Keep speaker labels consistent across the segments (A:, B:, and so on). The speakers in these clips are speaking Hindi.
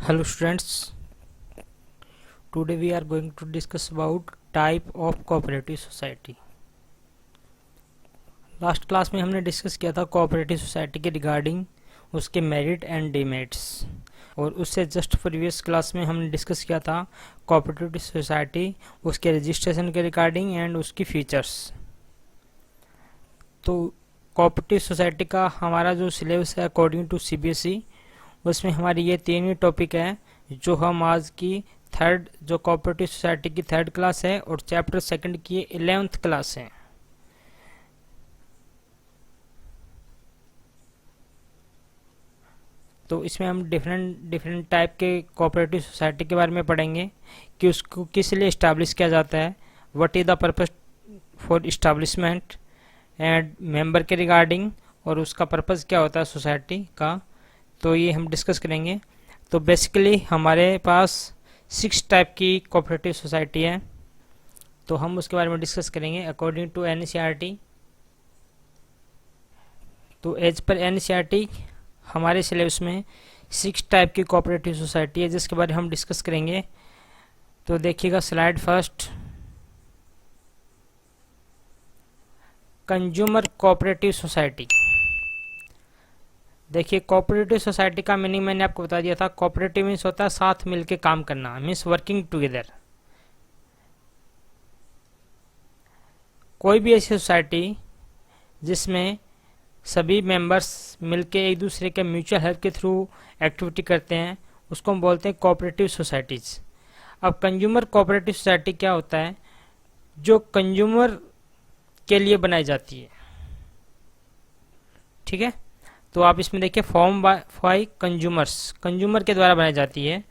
A: Hello students, today we are going to discuss about type of cooperative society. Last class में हमने डिस्कस किया था कोऑपरेटिव सोसाइटी के रिगार्डिंग उसके मेरिट एंड डिमेरिट्स, और उससे जस्ट प्रीवियस क्लास में हमने डिस्कस किया था कोऑपरेटिव सोसाइटी उसके रजिस्ट्रेशन के रिगार्डिंग एंड उसकी फीचर्स। तो कोऑपरेटिव सोसाइटी का हमारा जो सिलेबस है अकॉर्डिंग टू सीबीएसई, उसमें हमारी ये तीन टॉपिक है जो हम आज की थर्ड जो कोऑपरेटिव सोसाइटी की थर्ड क्लास है और चैप्टर सेकंड की 11th क्लास है। तो इसमें हम डिफरेंट टाइप के कोऑपरेटिव सोसाइटी के बारे में पढ़ेंगे कि उसको किस लिए इस्टेब्लिश किया जाता है, what is the purpose for establishment and member के रिगार्डिंग, और उसका पर्पस क्या होता है सोसाइटी का। तो ये हम डिस्कस करेंगे। तो बेसिकली हमारे पास 6 टाइप की कोऑपरेटिव सोसाइटी है, तो हम उसके बारे में डिस्कस करेंगे अकॉर्डिंग टू एनसीईआरटी। तो एज पर एनसीईआरटी हमारे सिलेबस में 6 टाइप की कोऑपरेटिव सोसाइटी है जिसके बारे में हम डिस्कस करेंगे। तो देखिएगा slide first, consumer cooperative society. देखिए कोऑपरेटिव सोसाइटी का मीनिंग मैंने आपको बता दिया था। कोऑपरेटिव मीन्स होता है साथ मिलके काम करना, मीन्स वर्किंग टुगेदर। कोई भी ऐसी सोसाइटी जिसमें सभी मेंबर्स मिलके एक दूसरे के म्यूचुअल हेल्प के थ्रू एक्टिविटी करते हैं उसको हम बोलते हैं कोऑपरेटिव सोसाइटीज। अब कंज्यूमर कोऑपरेटिव सोसाइटी क्या होता है, जो कंज्यूमर के लिए बनाई जाती है। ठीक है, तो आप इसमें देखिए फॉर्म बाय कंज्यूमर्स, कंज्यूमर के द्वारा बनाई जाती है।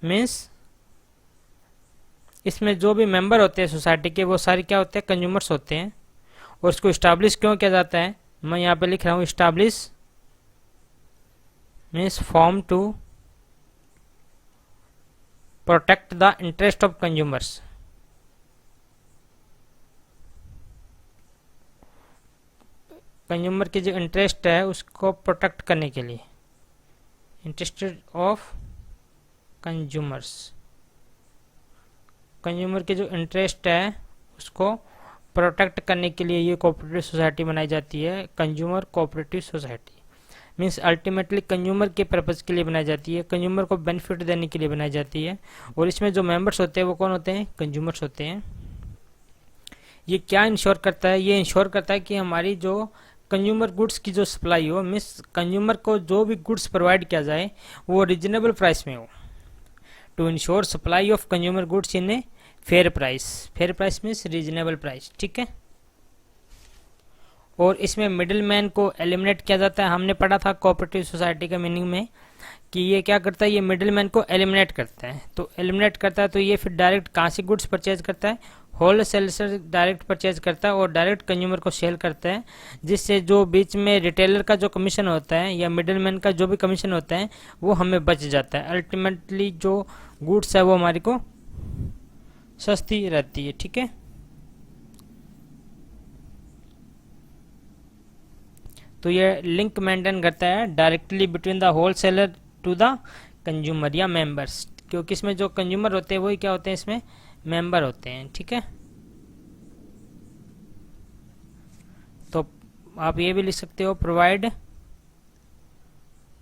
A: मीन्स इसमें जो भी मेंबर होते हैं सोसाइटी के वो सारे क्या होते हैं, कंज्यूमर्स होते हैं। और इसको इस्टेब्लिश क्यों किया जाता है, मैं यहाँ पे लिख रहा हूँ establish means form to protect the interest of consumers. Consumer की जो इंटरेस्ट है उसको प्रोटेक्ट करने के लिए, इंटरेस्टेड ऑफ कंज्यूमर्स, कंज्यूमर की जो इंटरेस्ट है उसको प्रोटेक्ट करने के लिए ये कोऑपरेटिव सोसाइटी बनाई जाती है। Consumer cooperative society means ultimately consumer के पर्पज़ के लिए बनाई जाती है, कंज्यूमर को बेनिफिट देने के लिए बनाई जाती है। और इसमें जो मेंबर्स होते हैं वो कौन होते हैं, कंज्यूमर्स होते हैं। ये क्या इंश्योर करता है, ये इंश्योर करता है कि हमारी जो कंज्यूमर गुड्स की जो सप्लाई हो, मीन्स कंज्यूमर को जो भी गुड्स प्रोवाइड किया जाए वो रिजनेबल प्राइस में हो। To ensure supply of consumer goods in a fair price, fair price means reasonable price. ठीक है, और इसमें मिडिल मैन को एलिमिनेट किया जाता है। हमने पढ़ा था कोऑपरेटिव सोसाइटी के मीनिंग में कि ये क्या करता है, ये मिडिल मैन को एलिमिनेट करता है। तो एलिमिनेट करता है तो ये फिर डायरेक्ट कहाँ से गुड्स परचेज करता है, होल सेल से डायरेक्ट परचेज करता है और डायरेक्ट कंज्यूमर को सेल करता है, जिससे जो बीच में रिटेलर का जो कमीशन होता है या मिडिल मैन का जो भी कमीशन होता है वो हमें बच जाता है। अल्टीमेटली जो गुड्स है वो हमारी को सस्ती रहती है। ठीक है, तो ये लिंक मेंटेन करता है directly between the wholesaler to the consumer या मेंबर्स, क्योंकि इसमें जो कंज्यूमर होते हैं वही क्या होते हैं, इसमें मेंबर होते हैं। ठीक है, तो आप ये भी लिख सकते हो provide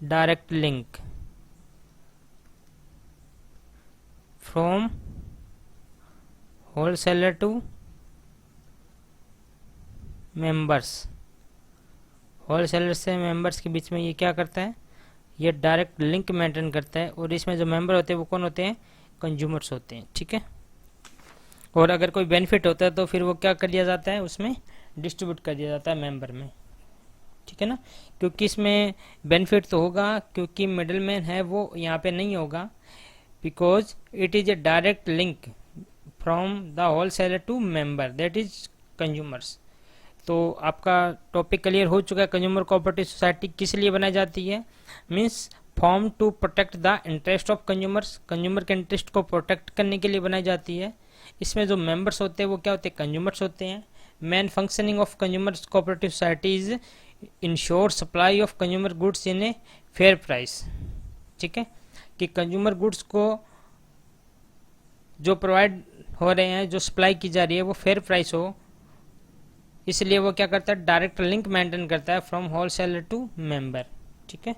A: direct link from wholesaler to members. Wholesaler से मेंबर्स के बीच में ये क्या करता है, ये डायरेक्ट लिंक मेंटेन करता है। और इसमें जो मेंबर होते हैं वो कौन होते हैं, कंज्यूमर्स होते हैं। ठीक है, और अगर कोई बेनिफिट होता है तो फिर वो क्या कर दिया जाता है, उसमें डिस्ट्रीब्यूट कर दिया जाता है मेंबर में। ठीक है ना, क्योंकि इसमें बेनिफिट तो होगा क्योंकि मिडिल मैन है वो यहाँ पे नहीं होगा, because it is a direct link from the wholesaler to member that is consumers. तो आपका टॉपिक क्लियर हो चुका है। कंज्यूमर कोऑपरेटिव सोसाइटी किस लिए बनाई जाती है, means form to protect the interest of consumers, consumer के इंटरेस्ट को प्रोटेक्ट करने के लिए बनाई जाती है। इसमें जो मेंबर्स होते हैं वो क्या होते हैं, कंज्यूमर्स होते हैं। Main functioning of consumer cooperative society is ensure supply of consumer goods in a fair price. ठीक है, कि कंज्यूमर गुड्स को जो प्रोवाइड हो रहे हैं, जो सप्लाई की जा रही है, वो फेयर प्राइस हो, इसलिए वो क्या करता है, डायरेक्ट लिंक मेंटेन करता है फ्रॉम होलसेलर टू मेंबर। ठीक है।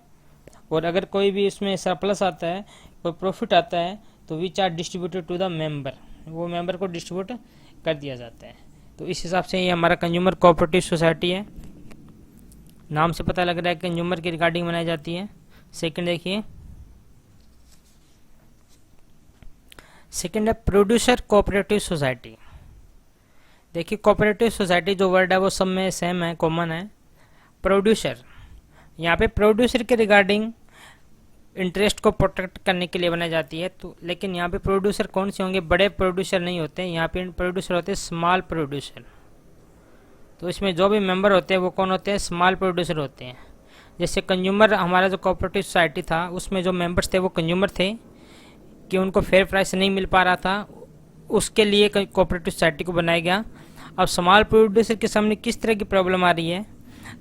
A: और अगर कोई भी इसमें सरप्लस आता है, कोई प्रॉफिट आता है, तो which are distributed to the member, वो मेंबर को डिस्ट्रीब्यूट कर दिया जाता है। तो इस हिसाब से ये हमारा कंज्यूमर कोऑपरेटिव सोसाइटी है। नाम से पता लग रहा है कंज्यूमर की रिगार्डिंग बनाई जाती है। सेकंड देखिए, सेकंड है प्रोड्यूसर कोऑपरेटिव सोसाइटी। देखिए कोऑपरेटिव सोसाइटी जो वर्ड है वो सब में सेम है, कॉमन है। प्रोड्यूसर, यहाँ पे प्रोड्यूसर के रिगार्डिंग इंटरेस्ट को प्रोटेक्ट करने के लिए बनाई जाती है। तो लेकिन यहाँ पे प्रोड्यूसर कौन से होंगे, बड़े प्रोड्यूसर नहीं होते, यहाँ पे प्रोड्यूसर होते हैं स्मॉल प्रोड्यूसर। तो इसमें जो भी मेंबर होते हैं वो कौन होते हैं, स्मॉल प्रोड्यूसर होते हैं। जैसे कंज्यूमर, हमारा जो कोऑपरेटिव सोसाइटी था उसमें जो मेंबर्स थे वो कंज्यूमर थे कि उनको फेयर प्राइस नहीं मिल पा रहा था, उसके लिए कोऑपरेटिव सोसाइटी को बनाया गया। अब स्मॉल प्रोड्यूसर के सामने किस तरह की प्रॉब्लम आ रही है,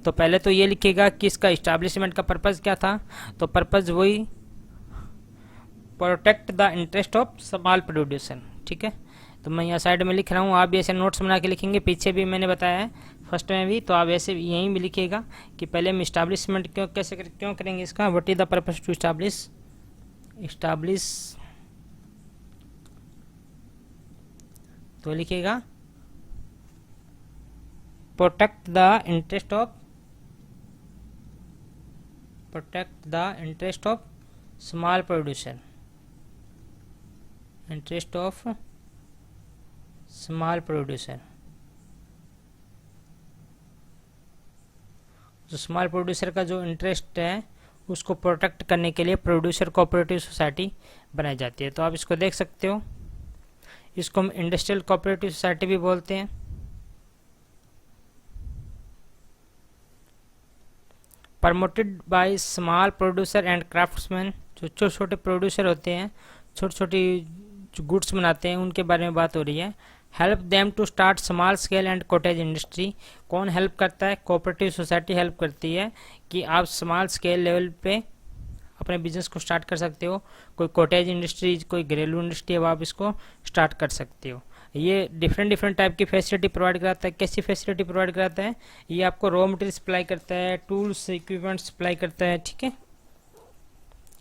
A: तो पहले तो ये लिखेगा कि इसका इस्टेब्लिशमेंट का पर्पज़ क्या था। तो पर्पज़ वही, protect the interest of small producer. ठीक है। तो मैं यहाँ साइड में लिख रहा हूँ, आप भी ऐसे नोट्स बना के लिखेंगे, पीछे भी मैंने बताया है फर्स्ट में भी, तो आप ऐसे यहीं भी लिखिएगा कि पहले हम इस्टेब्लिशमेंट क्यों करेंगे इसका, what is the purpose to establish, तो लिखिएगा protect the interest of small producer, interest of small producer. जो स्मॉल प्रोड्यूसर का जो इंटरेस्ट है उसको प्रोटेक्ट करने के लिए प्रोड्यूसर कोऑपरेटिव सोसाइटी बनाई जाती है। तो आप इसको देख सकते हो, इसको हम इंडस्ट्रियल कोऑपरेटिव सोसाइटी भी बोलते हैं। Promoted by small producer and craftsman, जो छोटे छोटे प्रोड्यूसर होते हैं, छोटी छोटी जो गुड्स बनाते हैं, उनके बारे में बात हो रही है। Help them to start small scale and cottage industry. कौन हेल्प करता है, कोऑपरेटिव सोसाइटी हेल्प करती है कि आप स्मॉल स्केल लेवल पे अपने बिजनेस को स्टार्ट कर सकते हो। कोई कॉटेज इंडस्ट्री, कोई घरेलू इंडस्ट्री है, आप इसको स्टार्ट कर सकते हो। ये डिफरेंट टाइप की फैसिलिटी प्रोवाइड कराता है। कैसी फैसिलिटी प्रोवाइड कराता है, ये आपको रॉ मटेरियल सप्लाई करता है, टूल्स इक्विपमेंट सप्लाई करता है। ठीक है।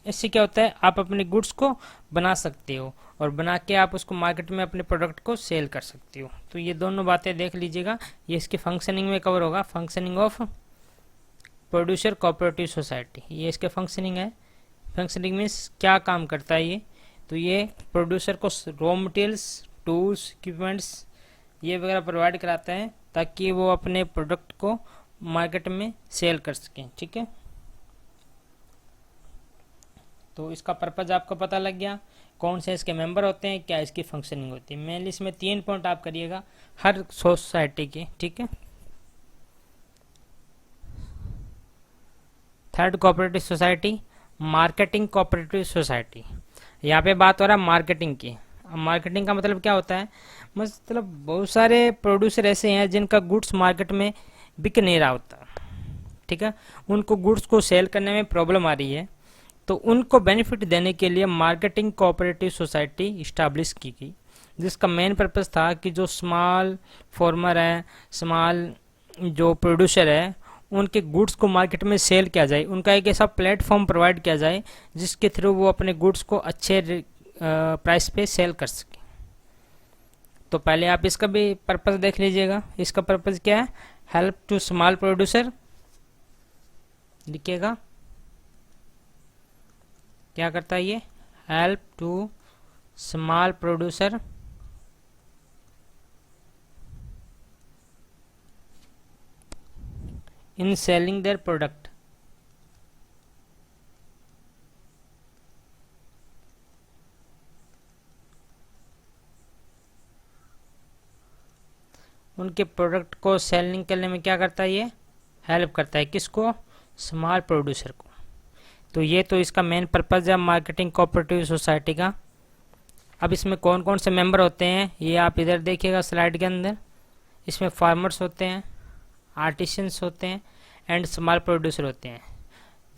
A: इससे क्या होता है, आप अपने गुड्स को बना सकते हो और बना के आप उसको मार्केट में अपने प्रोडक्ट को सेल कर सकते हो। तो ये दोनों बातें देख लीजिएगा, ये इसकी फंक्शनिंग में कवर होगा। Functioning of producer cooperative society, ये इसके फंक्शनिंग है। फंक्शनिंग मीन्स क्या काम करता है ये, तो ये प्रोड्यूसर को रॉ मटेरियल्स, टूल्स, इक्विपमेंट्स ये वगैरह प्रोवाइड कराता है ताकि वो अपने प्रोडक्ट को मार्केट में सेल कर सकें। ठीक है। तो इसका पर्पज़ आपको पता लग गया, कौन से इसके मेंबर होते हैं, क्या इसकी फंक्शनिंग होती है। मेनली इसमें 3 पॉइंट आप करिएगा हर सोसाइटी के। ठीक है। Third cooperative society, marketing cooperative society. यहाँ पे बात हो रहा है मार्केटिंग की। मार्केटिंग का मतलब क्या होता है, मतलब बहुत सारे प्रोड्यूसर ऐसे हैं जिनका गुड्स मार्केट में बिक नहीं रहा होता। ठीक है। उनको गुड्स को सेल करने में प्रॉब्लम आ रही है, तो उनको बेनिफिट देने के लिए मार्केटिंग कोऑपरेटिव सोसाइटी इस्टेब्लिश की गई, जिसका मेन पर्पस था कि जो स्मॉल फार्मर है, स्मॉल जो प्रोड्यूसर है, उनके गुड्स को मार्केट में सेल किया जाए, उनका एक ऐसा प्लेटफॉर्म प्रोवाइड किया जाए जिसके थ्रू वो अपने गुड्स को अच्छे प्राइस पे सेल कर सके। तो पहले आप इसका भी पर्पस देख लीजिएगा। इसका पर्पस क्या है, हेल्प टू स्मॉल प्रोड्यूसर, लिखिएगा क्या करता है ये, help to small producer in selling their product. उनके प्रोडक्ट को सेलिंग करने में क्या करता है, ये हेल्प करता है। किसको, स्मॉल प्रोड्यूसर को। तो ये तो इसका मेन पर्पज है मार्केटिंग कोऑपरेटिव सोसाइटी का। अब इसमें कौन कौन से मेंबर होते हैं ये आप इधर देखिएगा स्लाइड के अंदर। इसमें फार्मर्स होते हैं, आर्टिसंस होते हैं एंड स्मॉल प्रोड्यूसर होते हैं,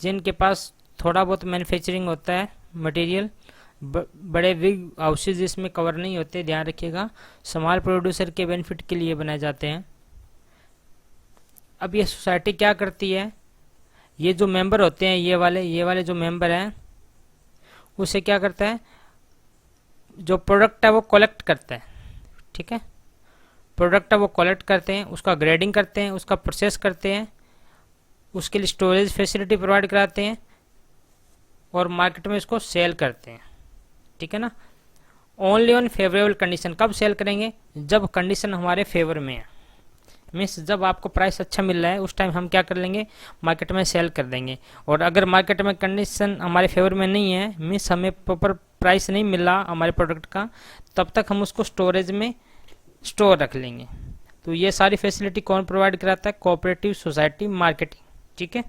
A: जिनके पास थोड़ा बहुत मैन्युफैक्चरिंग होता है, मटेरियल, बड़े बिग हाउसेज इसमें कवर नहीं होते, ध्यान रखिएगा। स्मॉल प्रोड्यूसर के बेनिफिट के लिए बनाए जाते हैं। अब ये सोसाइटी क्या करती है, ये जो मेंबर होते हैं, ये वाले जो मेंबर हैं, उसे क्या करता है, जो प्रोडक्ट है वो कलेक्ट करता है, ठीक है। प्रोडक्ट है वो कलेक्ट करते हैं, उसका ग्रेडिंग करते हैं, उसका प्रोसेस करते हैं, उसके लिए स्टोरेज फैसिलिटी प्रोवाइड कराते हैं और मार्केट में इसको सेल करते हैं, ठीक है ना। ओनली ऑन फेवरेबल कंडीशन, कब सेल करेंगे, जब कंडीशन हमारे फेवर में है, मीन्स जब आपको प्राइस अच्छा मिल रहा है उस टाइम हम क्या कर लेंगे, मार्केट में सेल कर देंगे। और अगर मार्केट में कंडीशन हमारे फेवर में नहीं है, मीन्स हमें प्रॉपर प्राइस नहीं मिल रहा हमारे प्रोडक्ट का, तब तक हम उसको स्टोरेज में स्टोर रख लेंगे। तो ये सारी फैसिलिटी कौन प्रोवाइड कराता है, कोऑपरेटिव सोसाइटी मार्केटिंग, ठीक है।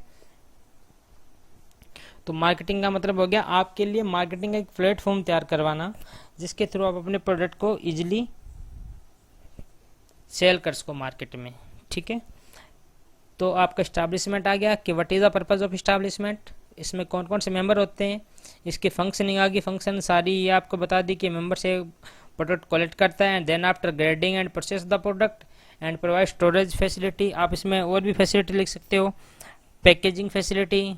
A: तो मार्केटिंग का मतलब हो गया आपके लिए मार्केटिंग का एक प्लेटफॉर्म तैयार करवाना, जिसके थ्रू आप अपने प्रोडक्ट को इजीली सेल कर सको मार्केट में, ठीक है। तो आपका इस्टेब्लिशमेंट आ गया कि what is the purpose of establishment, इसमें कौन कौन से मेंबर होते हैं, इसकी फंक्शनिंग आ गई, फंक्शन सारी ये आपको बता दी कि मेंबर से प्रोडक्ट कलेक्ट करता है, then after grading and process the product and provide storage facility. आप इसमें और भी फैसिलिटी लिख सकते हो, पैकेजिंग फैसिलिटी,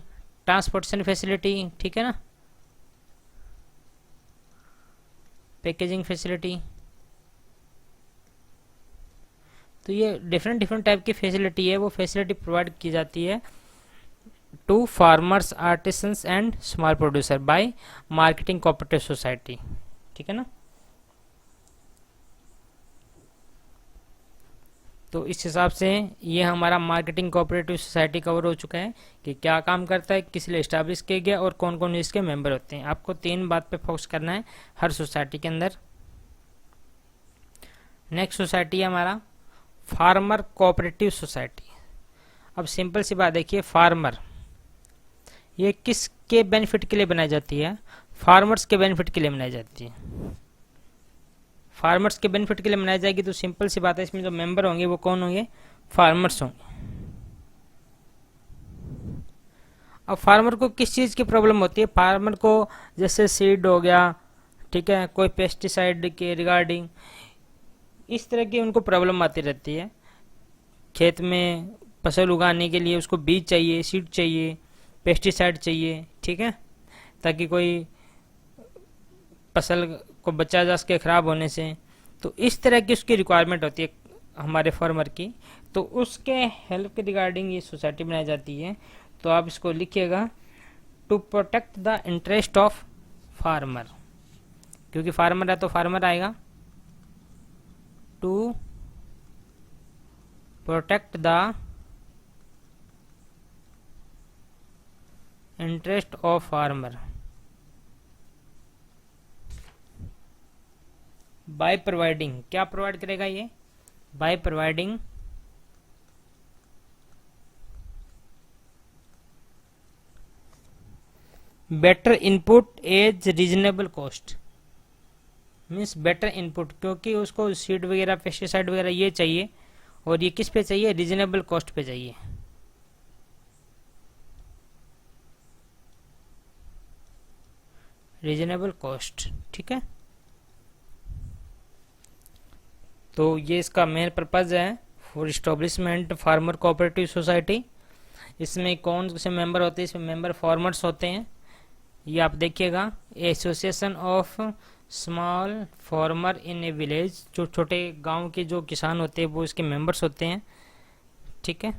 A: ट्रांसपोर्टेशन फैसिलिटी, ठीक है ना, पैकेजिंग फैसिलिटी। तो ये डिफरेंट डिफरेंट टाइप की फैसिलिटी है, वो फैसिलिटी प्रोवाइड की जाती है to farmers, artisans and small producer by marketing cooperative society, ठीक है ना। तो इस हिसाब से ये हमारा मार्केटिंग कोऑपरेटिव सोसाइटी कवर हो चुका है कि क्या काम करता है, किस लिए इस्टेब्लिश किया गया और कौन कौन इसके मेंबर होते हैं। आपको 3 बात पे फोकस करना है हर सोसाइटी के अंदर। नेक्स्ट सोसाइटी है हमारा फार्मर कोऑपरेटिव सोसाइटी। अब सिंपल सी बात देखिए, फार्मर ये किसके बेनिफिट के लिए बनाई जाती है, फार्मर्स के बेनिफिट के लिए बनाई जाती है। फार्मर्स के बेनिफिट के लिए बनाई जाएगी तो सिंपल सी बात है, इसमें जो मेंबर होंगे वो कौन होंगे, फार्मर्स होंगे। अब फार्मर को किस चीज़ की प्रॉब्लम होती है, फार्मर को जैसे सीड हो गया, ठीक है, कोई पेस्टिसाइड के रिगार्डिंग इस तरह की उनको प्रॉब्लम आती रहती है। खेत में फसल उगाने के लिए उसको बीज चाहिए, सीड चाहिए, पेस्टिसाइड चाहिए, ठीक है, ताकि कोई फसल को बचा जा सके खराब होने से। तो इस तरह की उसकी रिक्वायरमेंट होती है हमारे फार्मर की, तो उसके हेल्प के रिगार्डिंग ये सोसाइटी बनाई जाती है। तो आप इसको लिखिएगा, to protect the interest of farmer, क्योंकि फार्मर है तो फार्मर आएगा, to protect the interest of farmer by providing, क्या प्रोवाइड करेगा ये, by providing better input as reasonable cost. Means better input, क्योंकि उसको सीड वगैरह पेस्टिसाइड वगैरह ये चाहिए, और ये किस पे चाहिए, रीजनेबल कॉस्ट पे चाहिए। रीजनेबल कॉस्ट, ठीक है। तो ये इसका मेन पर्पज है for establishment farmer cooperative society. इसमें कौन से मेंबर होते हैं, इसमें मेंबर फार्मर्स होते हैं, ये आप देखिएगा, association of small farmer in A village, जो छोटे गांव के जो किसान होते हैं वो इसके मेंबर्स होते हैं, ठीक है।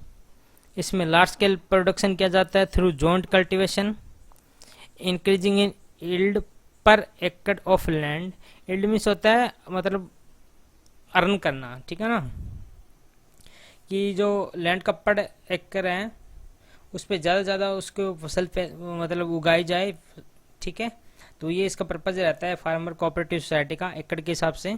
A: इसमें लार्ज स्केल प्रोडक्शन किया जाता है through joint cultivation, increasing in yield पर एकड़ ऑफ लैंड। यील्ड मीन्स होता है मतलब अर्न करना, ठीक है ना, कि जो लैंड का पर एकड़ है उस पर ज़्यादा से ज़्यादा उसको फसल पे मतलब उगाई जाए, ठीक है। तो ये इसका पर्पज रहता है फार्मर कोऑपरेटिव सोसाइटी का एकड़ के हिसाब से।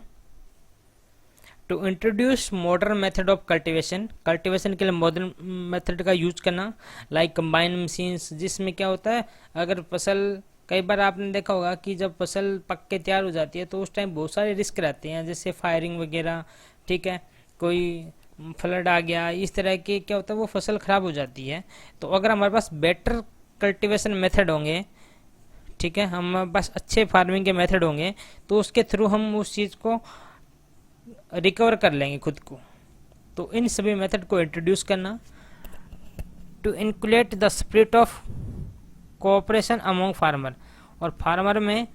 A: To introduce modern method of cultivation, cultivation के लिए मॉडर्न मेथड का यूज करना, लाइक कंबाइन मशीन्स, जिसमें क्या होता है, अगर फसल, कई बार आपने देखा होगा कि जब फसल पक के तैयार हो जाती है तो उस टाइम बहुत सारे रिस्क रहते हैं, जैसे फायरिंग वगैरह, ठीक है, कोई फ्लड आ गया, इस तरह के क्या होता है वो फसल खराब हो जाती है। तो अगर हमारे पास बेटर कल्टीवेशन मेथड होंगे, ठीक है, हम बस अच्छे फार्मिंग के मेथड होंगे तो उसके थ्रू हम उस चीज़ को रिकवर कर लेंगे खुद को। तो इन सभी मेथड को इंट्रोड्यूस करना, to inculcate the spirit of cooperation among farmer, और फार्मर में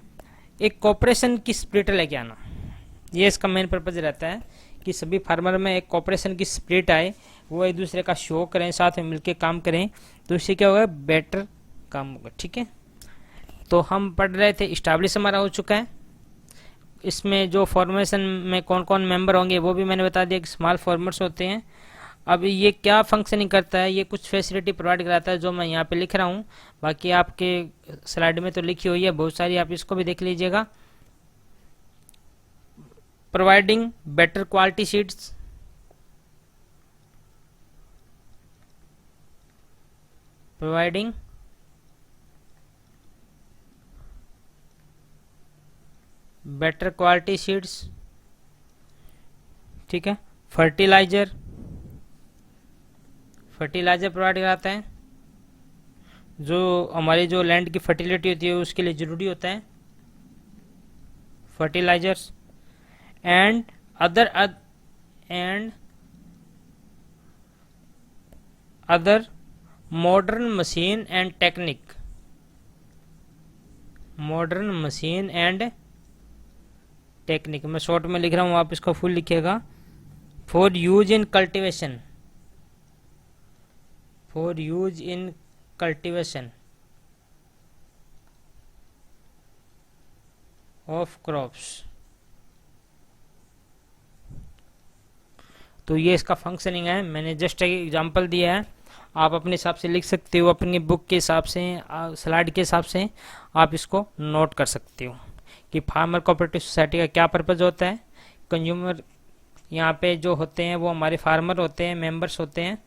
A: एक कोऑपरेशन की स्पिरिट लेके आना, ये इसका मेन पर्पज रहता है कि सभी फार्मर में एक कोऑपरेशन की स्पिरिट आए, वो एक दूसरे का शो करें, साथ में मिलके काम करें, तो इससे क्या होगा, बेटर काम होगा। ठीक है, तो हम पढ़ रहे थे, इस्टेब्लिश हमारा हो चुका है। इसमें जो फॉर्मेशन में कौन कौन मेंबर होंगे वो भी मैंने बता दिया कि स्मॉल फार्मर्स होते हैं। अब ये क्या फंक्शनिंग करता है, ये कुछ फैसिलिटी प्रोवाइड कराता है जो मैं यहाँ पे लिख रहा हूँ, बाकी आपके स्लाइड में तो लिखी हुई है बहुत सारी, आप इसको भी देख लीजिएगा। Providing better quality seeds, providing better quality seeds, ठीक है। फर्टिलाइजर प्रोवाइड कराता है, जो हमारी जो लैंड की फर्टिलिटी होती है उसके लिए ज़रूरी होता है, fertilisers. And other modern machine and technique, मैं शॉर्ट में लिख रहा हूँ, आप इसको फुल लिखिएगा। For use in cultivation of crops. तो ये इसका फंक्शनिंग है, मैंने जस्ट एक एग्जांपल दिया है, आप अपने हिसाब से लिख सकते हो, अपनी बुक के हिसाब से, स्लाइड के हिसाब से आप इसको नोट कर सकते हो कि फार्मर कोऑपरेटिव सोसाइटी का क्या पर्पज होता है। कंज्यूमर यहाँ पे जो होते हैं वो हमारे फार्मर होते हैं, मेंबर्स होते हैं।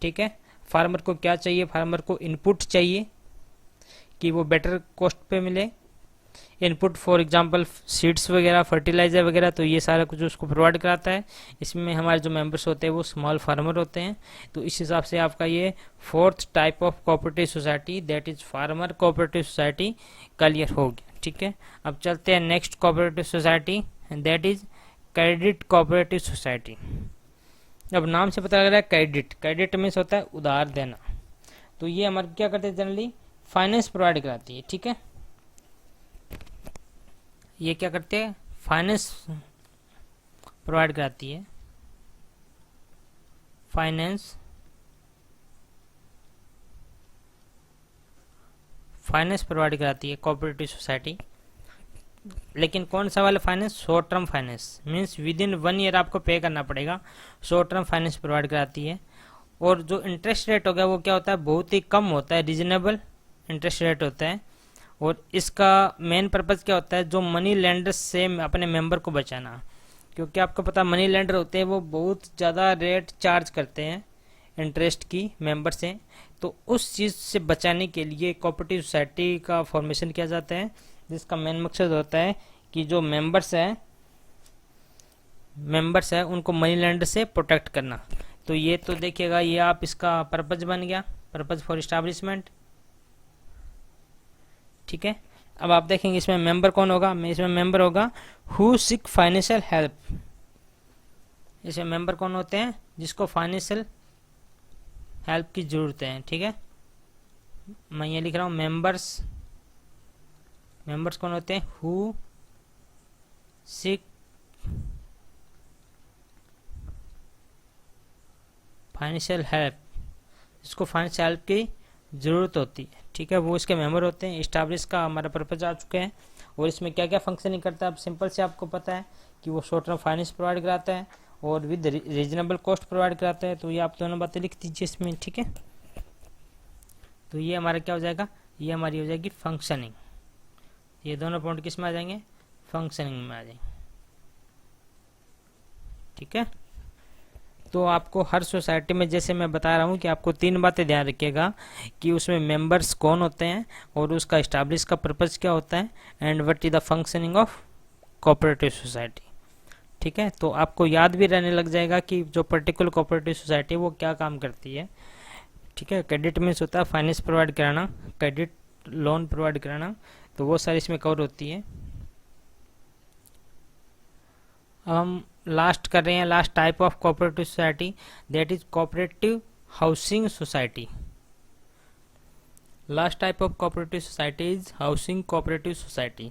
A: ठीक है, फार्मर को क्या चाहिए, फार्मर को इनपुट चाहिए कि वो बेटर कॉस्ट पे मिले, इनपुट फॉर एग्जांपल सीड्स वगैरह, फर्टिलाइजर वगैरह, तो ये सारा कुछ उसको प्रोवाइड कराता है। इसमें हमारे जो मेंबर्स होते हैं वो स्मॉल फार्मर होते हैं। तो इस हिसाब से आपका ये fourth type of cooperative society, that is farmer cooperative society, clear हो गया। ठीक है, अब चलते हैं next cooperative society, that is credit cooperative society. अब नाम से पता लग रहा है क्रेडिट मीन्स होता है उधार देना। तो ये हमारे क्या करते हैं, जनरली फाइनेंस प्रोवाइड कराती है। ठीक है, ये क्या करते हैं, फाइनेंस प्रोवाइड कराती है, फाइनेंस प्रोवाइड कराती है कोऑपरेटिव सोसाइटी। लेकिन कौन सा वाला finance, short term finance, means with in 1 year आपको पे करना पड़ेगा, शॉर्ट टर्म फाइनेंस प्रोवाइड कराती है। और जो इंटरेस्ट रेट होगा वो क्या होता है, बहुत ही कम होता है, रीजनेबल इंटरेस्ट रेट होता है। और इसका मेन पर्पज़ क्या होता है, जो मनी लेंडर्स से अपने मेंबर को बचाना, क्योंकि आपको पता मनी लेंडर होते हैं वो बहुत ज़्यादा रेट चार्ज करते हैं इंटरेस्ट की मेंबर से। तो उस चीज़ से बचाने के लिए कोऑपरेटिव सोसाइटी का फॉर्मेशन किया जाता है, जिसका मेन मकसद होता है कि जो मेंबर्स है उनको मनी लेंडर से प्रोटेक्ट करना। तो ये तो देखिएगा, ये आप इसका पर्पज बन गया, पर्पज फॉर इस्टेब्लिशमेंट। ठीक है, अब आप देखेंगे इसमें मेंबर कौन होगा, इसमें मेंबर होगा हु सीक फाइनेंशियल हेल्प। इसमें मेंबर कौन होते हैं, जिसको फाइनेंशियल हेल्प की जरूरत है। ठीक है, मैं ये लिख रहा हूँ मेंबर्स कौन होते हैं, हु सीक फाइनेंशियल हेल्प, जिसको फाइनेंशियल हेल्प की ज़रूरत होती है। ठीक है, वो इसके मेंबर होते हैं। इस्टेब्लिश का हमारा पर्पज आ चुका है, और इसमें क्या क्या फंक्शनिंग करता है, अब सिंपल से आपको पता है कि वो शॉर्ट टर्म फाइनेंस प्रोवाइड कराता है और विद रीजनेबल कॉस्ट प्रोवाइड कराता है। तो ये आप दोनों बातें लिख दीजिए इसमें। ठीक है, तो ये हमारा क्या हो जाएगा, ये हमारी हो जाएगी फंक्शनिंग। ये दोनों पॉइंट किस में आ जाएंगे, फंक्शनिंग में आ जाएंगे। ठीक है, तो आपको हर सोसाइटी में, जैसे मैं बता रहा हूँ कि आपको 3 बातें ध्यान रखिएगा कि उसमें मेंबर्स कौन होते हैं और उसका इस्टेब्लिश का पर्पज क्या होता है, and what is the functioning of cooperative society. ठीक है, तो आपको याद भी रहने लग जाएगा कि जो पर्टिकुलर कोऑपरेटिव सोसाइटी है वो क्या काम करती है। ठीक है, क्रेडिट मीन्स होता है फाइनेंस प्रोवाइड कराना, क्रेडिट लोन प्रोवाइड कराना। तो वो सारी इसमें कवर होती है। अब हम लास्ट कर रहे हैं, last type of cooperative society, that is cooperative housing society. Last type of cooperative society is housing cooperative society.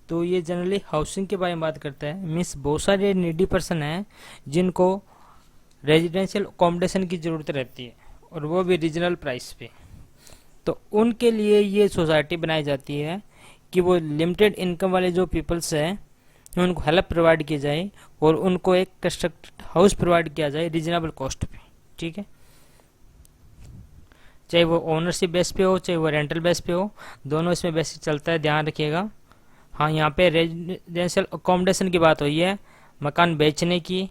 A: तो ये जनरली हाउसिंग के बारे में बात करता है, मीन्स बहुत सारे नीडी पर्सन हैं जिनको रेजिडेंशियल अकोमोडेशन की ज़रूरत रहती है, और वो भी रीजनल प्राइस पे। तो उनके लिए ये सोसाइटी बनाई जाती है कि वो लिमिटेड इनकम वाले जो पीपल्स हैं उनको हेल्प प्रोवाइड की जाए, और उनको एक कंस्ट्रक्टेड हाउस प्रोवाइड किया जाए रीजनेबल कॉस्ट पे। ठीक है, चाहे वो ओनरशिप बेस पे हो, चाहे वो रेंटल बेस पे हो, दोनों इसमें बेसिक चलता है, ध्यान रखिएगा। हाँ, यहाँ पे रेजिडेंशियल अकोमोडेशन की बात हुई है, मकान बेचने की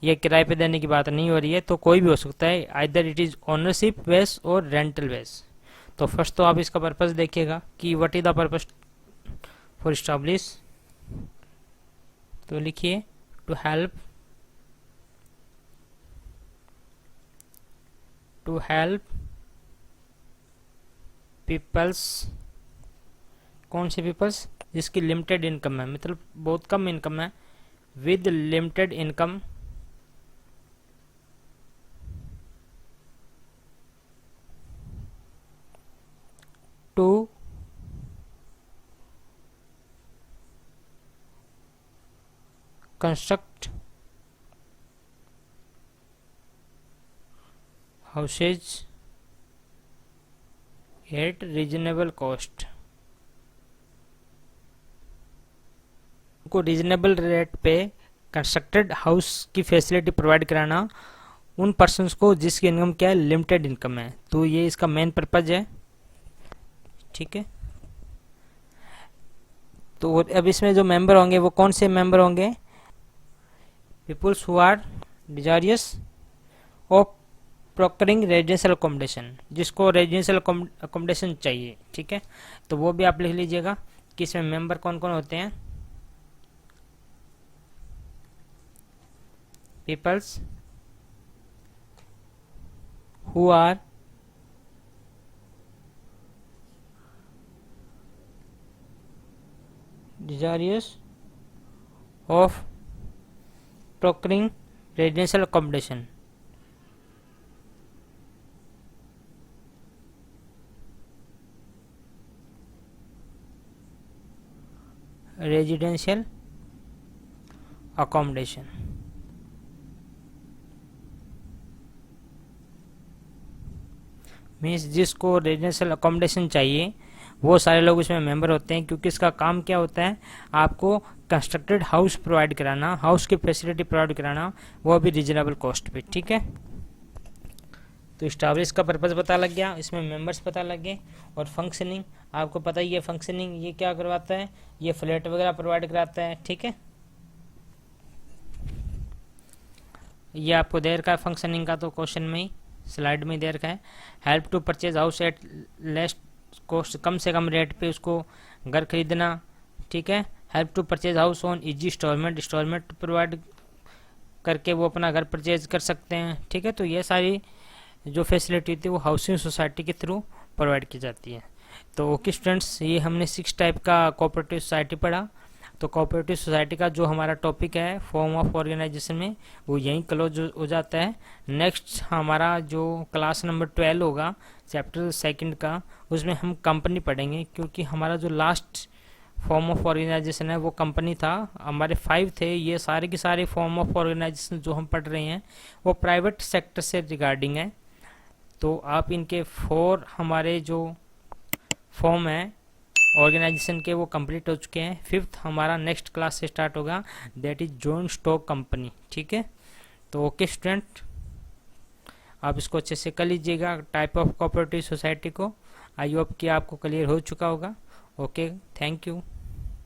A: या किराए पे देने की बात नहीं हो रही है। तो कोई भी हो सकता है, either it is ownership base और रेंटल बेस। तो फर्स्ट तो आप इसका पर्पस देखिएगा कि what is the purpose for establish. तो लिखिए टू हेल्प पीपल्स। कौन से पीपल्स? जिसकी लिमिटेड इनकम है, मतलब बहुत कम इनकम है, with limited income to construct houses at reasonable cost. उनको रीजनेबल रेट पे कंस्ट्रक्टेड हाउस की फैसिलिटी प्रोवाइड कराना उन पर्सन्स को जिसकी इनकम क्या है, लिमिटेड इनकम है। तो ये इसका मेन पर्पज है। ठीक है, तो अब इसमें जो मेंबर होंगे वो कौन से मेंबर होंगे? Peoples who are desirous of procuring residential accommodation, जिसको रेजिडेंशियल अकोमोडेशन चाहिए। ठीक है, तो वो भी आप लिख लीजिएगा कि इसमें मेंबर कौन कौन होते हैं। Peoples who are desirous of procuring residential accommodation, residential accommodation। Means जिसको रेजिडेंशियल अकोमोडेशन चाहिए वो सारे लोग इसमें मेंबर होते हैं, क्योंकि इसका काम क्या होता है, आपको कंस्ट्रक्टेड हाउस प्रोवाइड कराना, हाउस की फैसिलिटी प्रोवाइड कराना, वो भी रीजनेबल कॉस्ट पे। ठीक है, तो एस्टैब्लिश का पर्पस पता लग गया, इसमें मेंबर्स पता लग गए, और फंक्शनिंग आपको पता ही है। फंक्शनिंग ये क्या करवाता है, ये फ्लैट वगैरह प्रोवाइड कराता है। ठीक है, ये आपको दे रखा है फंक्शनिंग का, तो क्वेश्चन में ही स्लाइड में दे रखा है। Help to purchase house at less cost, कम से कम रेट पे उसको घर खरीदना। ठीक है, help to purchase house on easy instalment provide करके वो अपना घर परचेज कर सकते हैं। ठीक है, तो ये सारी जो फैसिलिटी थी वो हाउसिंग सोसाइटी के थ्रू प्रोवाइड की जाती है। तो ओके स्टूडेंट्स, ये हमने 6 टाइप का कोऑपरेटिव सोसाइटी पढ़ा। तो कोऑपरेटिव सोसाइटी का जो हमारा टॉपिक है फॉर्म ऑफ ऑर्गेनाइजेशन में, वो यहीं क्लोज हो जाता है। नेक्स्ट हमारा जो क्लास नंबर 12 होगा चैप्टर 2 का, उसमें हम कंपनी पढ़ेंगे, क्योंकि हमारा जो लास्ट फॉर्म ऑफ ऑर्गेनाइजेशन है वो कंपनी था। हमारे 5 थे, ये सारे के सारे फॉर्म ऑफ ऑर्गेनाइजेशन जो हम पढ़ रहे हैं वो प्राइवेट सेक्टर से रिगार्डिंग है। तो आप इनके 4 हमारे जो फॉर्म है ऑर्गेनाइजेशन के वो कंप्लीट हो चुके हैं। 5th हमारा नेक्स्ट क्लास से स्टार्ट होगा, that is joint stock company. ठीक है, तो ओके स्टूडेंट, आप इसको अच्छे से कर लीजिएगा टाइप ऑफ कोऑपरेटिव सोसाइटी को। आई होप कि आपको क्लियर हो चुका होगा। Okay, thank you.